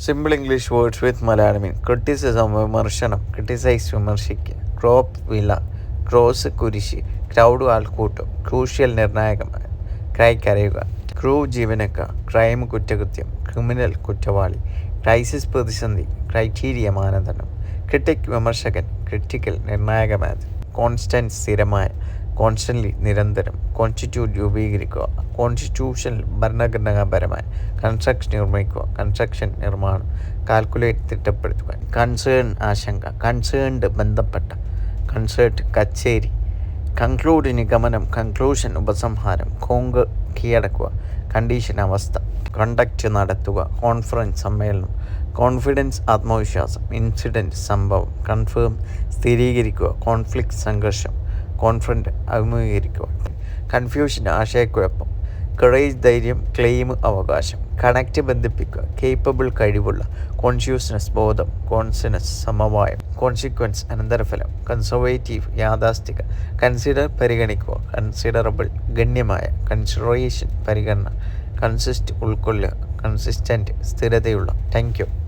Simple English words with Malayalam mean. Criticism വിമർശനം, criticise വിമർശിക്കുക, crop വില, cross കുരിശ്, ക്രൗഡ് ആൾക്കൂട്ടം, ക്രൂഷ്യൽ നിർണായകമായ, ക്രൈ കരയുക, ക്രൂ ജീവനക്കാർ, ക്രൈം കുറ്റകൃത്യം, ക്രിമിനൽ കുറ്റവാളി, ക്രൈസിസ് പ്രതിസന്ധി, ക്രൈറ്റീരിയ മാനദണ്ഡം, ക്രിട്ടിക് വിമർശകൻ, ക്രിട്ടിക്കൽ നിർണായകമായത്, കോൺസ്റ്റൻറ്റ് സ്ഥിരമായ, കോൺസ്റ്റൻ്റ്ലി നിരന്തരം, കോൺസ്റ്റിറ്റ്യൂട്ട് രൂപീകരിക്കുക, കോൺസ്റ്റിറ്റ്യൂഷൻ ഭരണഘടനാപരമായ, കൺസ്ട്രക്ഷൻ നിർമ്മിക്കുക, കൺസ്ട്രക്ഷൻ നിർമ്മാണം, കാൽക്കുലേറ്റ് തിട്ടപ്പെടുത്തുക, കൺസേൺ ആശങ്ക, കൺസേൺഡ് ബന്ധപ്പെട്ട, കൺസേർട്ട് കച്ചേരി, കൺക്ലൂഡ് നിഗമനം, കൺക്ലൂഷൻ ഉപസംഹാരം, കോങ്ക് കീഴടക്കുക, കണ്ടീഷൻ അവസ്ഥ, കണ്ടക്റ്റ് നടത്തുക, കോൺഫറൻസ് സമ്മേളനം, കോൺഫിഡൻസ് ആത്മവിശ്വാസം, ഇൻസിഡൻറ്റ് സംഭവം, കൺഫേം സ്ഥിരീകരിക്കുക, കോൺഫ്ലിക്റ്റ് സംഘർഷം, കോൺഫ്രണ്ട് അഭിമുഖീകരിക്കുക, കൺഫ്യൂഷൻ ആശയക്കുഴപ്പം, കറേജ് ധൈര്യം, ക്ലെയിം അവകാശം, കണക്റ്റ് ബന്ധിപ്പിക്കുക, കേപ്പബിൾ കഴിവുള്ള, കോൺഷ്യൂസ്നെസ് ബോധം, കോൺസിനസ് സമവായം, കോൺസിക്വൻസ് അനന്തരഫലം, കൺസർവേറ്റീവ് യാഥാസ്ഥിക, കൺസിഡർ പരിഗണിക്കുക, കൺസിഡറബിൾ ഗണ്യമായ, കൺസിഡറേഷൻ പരിഗണന, കൺസിസ്റ്റ് ഉൾക്കൊള്ളുക, കൺസിസ്റ്റൻറ്റ് സ്ഥിരതയുള്ള. Thank you.